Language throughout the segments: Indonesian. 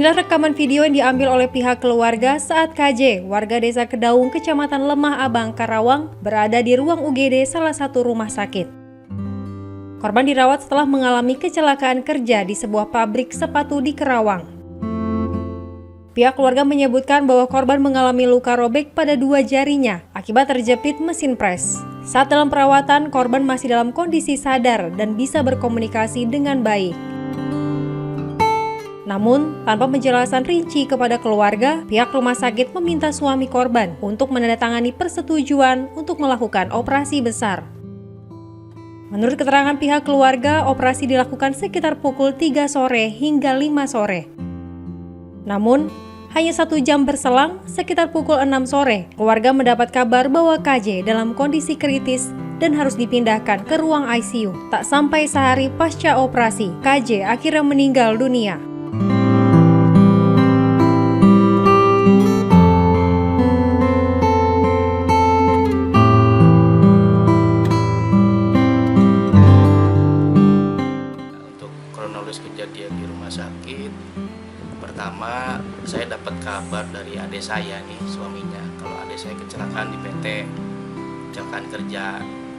Inilah rekaman video yang diambil oleh pihak keluarga saat KJ, warga desa Kedaung, Kecamatan Lemah Abang, Karawang, berada di ruang UGD salah satu rumah sakit. Korban dirawat setelah mengalami kecelakaan kerja di sebuah pabrik sepatu di Karawang. Pihak keluarga menyebutkan bahwa korban mengalami luka robek pada 2 jarinya akibat terjepit mesin pres. Saat dalam perawatan, korban masih dalam kondisi sadar dan bisa berkomunikasi dengan baik. Namun, tanpa penjelasan rinci kepada keluarga, pihak rumah sakit meminta suami korban untuk menandatangani persetujuan untuk melakukan operasi besar. Menurut keterangan pihak keluarga, operasi dilakukan sekitar pukul 3 sore hingga 5 sore. Namun, hanya 1 jam berselang, sekitar pukul 6 sore, keluarga mendapat kabar bahwa KJ dalam kondisi kritis dan harus dipindahkan ke ruang ICU. Tak sampai sehari pasca operasi, KJ akhirnya meninggal dunia. Kronologis kejadian di rumah sakit, pertama saya dapat kabar dari adik saya nih, suaminya, kalau adik saya kecelakaan di PT, kecelakaan kerja.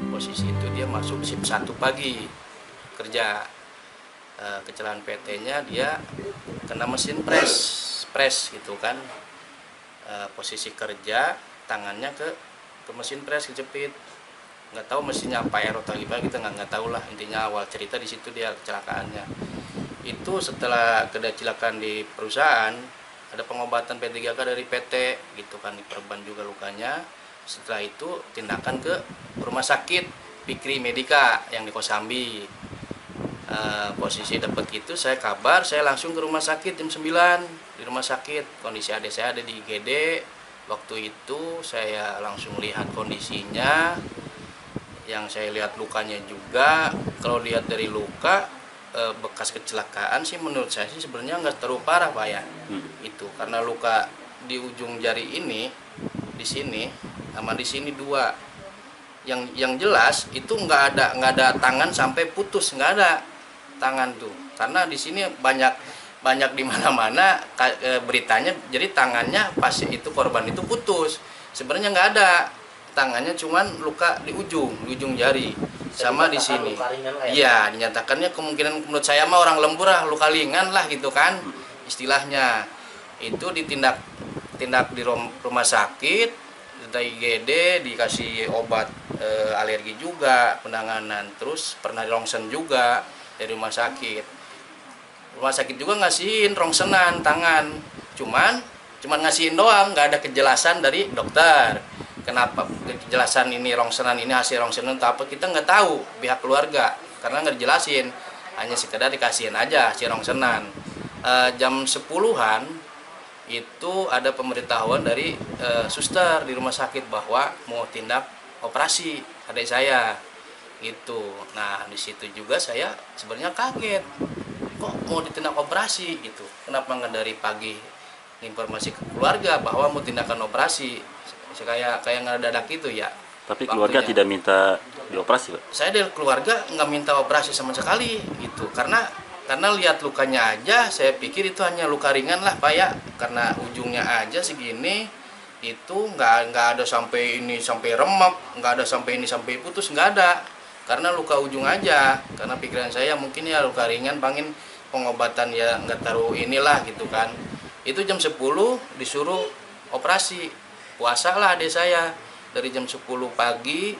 Posisi itu dia masuk shift 1 pagi kerja. Kecelakaan PT-nya dia kena mesin pres gitu kan. Posisi kerja, tangannya ke mesin pres kejepit. Nggak tahu mesinnya apa, air atau gimana, kita nggak tahu lah. Intinya awal cerita di situ dia kecelakaannya. Itu setelah kecelakaan di perusahaan, ada pengobatan P3K dari PT gitu kan, diperban juga lukanya. Setelah itu tindakan ke rumah sakit Fikri Medika yang di Kosambi. Posisi dapat gitu, saya kabar, saya langsung ke rumah sakit jam 9. Di rumah sakit kondisi adik saya ada di IGD. Waktu itu saya langsung lihat kondisinya. Yang saya lihat lukanya juga, kalau lihat dari luka bekas kecelakaan sih menurut saya sih sebenarnya nggak terlalu parah Pak ya. Itu karena luka di ujung jari ini, di sini sama di sini 2. Yang jelas itu nggak ada tangan sampai putus, nggak ada tangan tuh, karena di sini banyak di mana-mana beritanya, jadi tangannya pas itu korban itu putus, sebenarnya nggak ada tangannya, cuman luka di ujung jari sama di sini. Iya, dinyatakannya kemungkinan menurut saya mah orang lembur lah, luka ringan lah gitu kan istilahnya. Itu ditindak di rumah sakit, di IGD, dikasih obat alergi juga, penanganan, terus pernah rongsen juga dari rumah sakit. Rumah sakit juga ngasihin rongsenan tangan, cuman ngasihin doang, nggak ada kejelasan dari dokter. Kenapa kejelasan ini rongsenan ini hasil rongsenan atau apa, kita nggak tahu pihak keluarga karena nggak dijelasin, hanya sekedar dikasihin aja hasil rongsenan. Jam 10-an itu ada pemberitahuan dari suster di rumah sakit bahwa mau tindak operasi adik saya gitu. Nah di situ juga saya sebenarnya kaget, kok mau ditindak operasi gitu, kenapa nggak dari pagi informasi ke keluarga bahwa mau tindakan operasi, kayak ngedadak gitu ya. Tapi keluarga tidak minta dioperasi Pak? Saya dari keluarga nggak minta operasi sama sekali gitu, karena lihat lukanya aja saya pikir itu hanya luka ringan lah Pak ya, karena ujungnya aja segini, itu nggak ada sampai ini sampai remek, nggak ada sampai ini sampai putus, nggak ada, karena luka ujung aja. Karena pikiran saya mungkin ya luka ringan, pangin pengobatan ya nggak taruh inilah gitu kan. Itu jam 10 disuruh operasi, puasa lah adik saya dari jam 10 pagi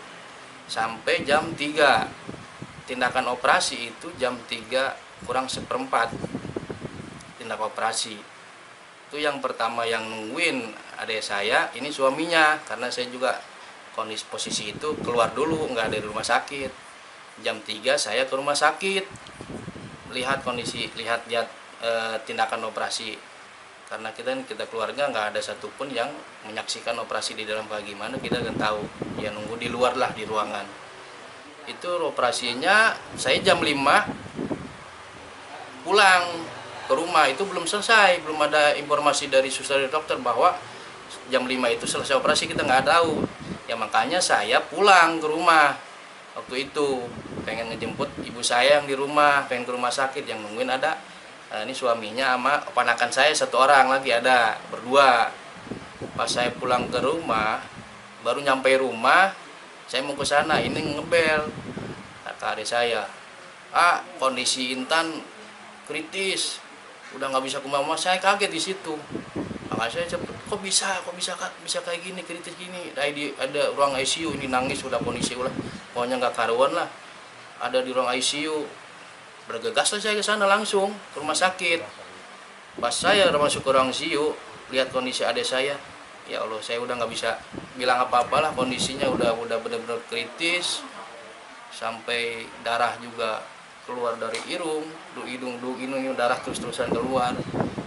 sampai jam 3. Tindakan operasi itu jam 3 kurang 1/4 tindak operasi. Itu yang pertama yang nungguin adik saya ini suaminya, karena saya juga kondisi posisi itu keluar dulu, nggak dari rumah sakit. Jam 3 saya ke rumah sakit, lihat kondisi, lihat tindakan operasi, karena kita keluarga nggak ada satupun yang menyaksikan operasi di dalam bagaimana, kita kan tahu ya, nunggu di luar lah di ruangan. Itu operasinya saya jam 5 pulang ke rumah, itu belum selesai, belum ada informasi dari suster dokter bahwa jam 5 itu selesai operasi, kita nggak tahu ya. Makanya saya pulang ke rumah waktu itu, pengen ngejemput ibu saya yang di rumah, pengen ke rumah sakit, yang nungguin ada Nah, ini suaminya sama ponakan saya satu orang lagi ada, berdua. Pas saya pulang ke rumah, baru nyampe rumah, saya mau ke sana, ini ngebel. Kata adik saya, kondisi Intan kritis, udah nggak bisa kemana-mana. Saya kaget di situ. Makanya saya cepet, kok bisa kayak gini, kritis gini. Ada ruang ICU, ini nangis udah kondisi ulah, pokoknya nggak karuan lah. Ada di ruang ICU, bergegas lah saya ke sana langsung ke rumah sakit. Pas saya masuk ke ruang ICU, lihat kondisi adik saya, ya Allah, saya udah nggak bisa bilang apa-apalah, kondisinya udah benar-benar kritis, sampai darah juga keluar dari hidung, darah terus-terusan keluar.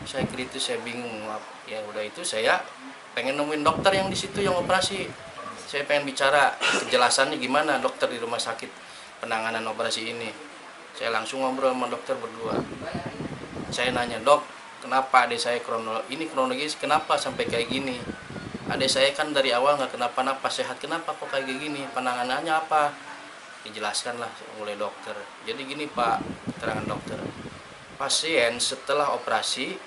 Saya kritis, saya bingung. Ya udah itu saya pengen nemuin dokter yang di situ yang operasi. Saya pengen bicara kejelasannya gimana dokter di rumah sakit penanganan operasi ini. Saya langsung ngobrol sama dokter berdua. Saya nanya, "Dok, kenapa adik saya kronologis kenapa sampai kayak gini? Adik saya kan dari awal nggak kenapa-napa, sehat, kenapa kok kayak gini? Penanganannya apa?" Dijelaskan lah oleh dokter. Jadi gini Pak, keterangan dokter. Pasien setelah operasi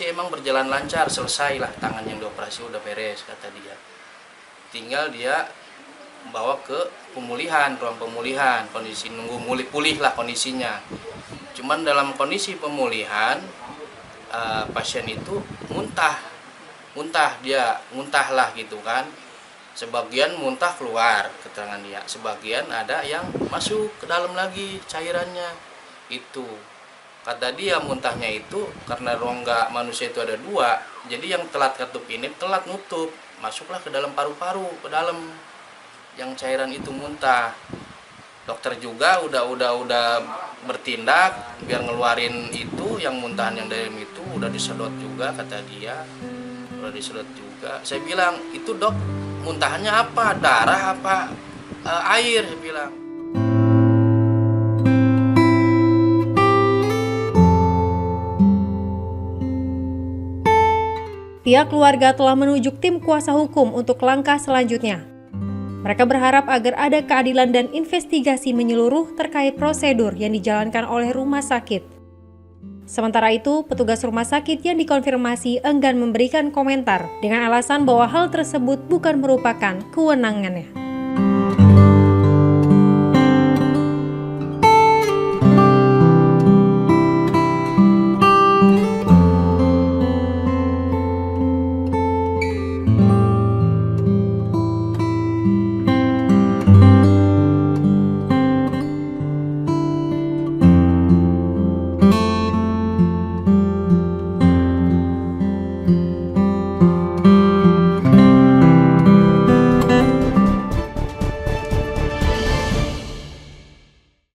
emang berjalan lancar, selesai lah, tangan yang dioperasi udah beres kata dia. Tinggal dia bawa ke ruang pemulihan, kondisi nunggu pulih lah kondisinya. Cuman dalam kondisi pemulihan, pasien itu muntah lah gitu kan. Sebagian muntah keluar keterangan dia, sebagian ada yang masuk ke dalam lagi cairannya. Itu kata dia muntahnya itu karena rongga manusia itu ada dua, jadi yang telat ketup ini telat nutup, masuklah ke dalam paru-paru, ke dalam yang cairan itu muntah. Dokter juga udah bertindak biar ngeluarin itu yang muntahan yang dalam itu, udah disedot juga kata dia, udah disedot juga. Saya bilang, itu dok muntahannya apa, darah apa air? Saya bilang. Pihak keluarga telah menunjuk tim kuasa hukum untuk langkah selanjutnya. Mereka berharap agar ada keadilan dan investigasi menyeluruh terkait prosedur yang dijalankan oleh rumah sakit. Sementara itu, petugas rumah sakit yang dikonfirmasi enggan memberikan komentar dengan alasan bahwa hal tersebut bukan merupakan kewenangannya.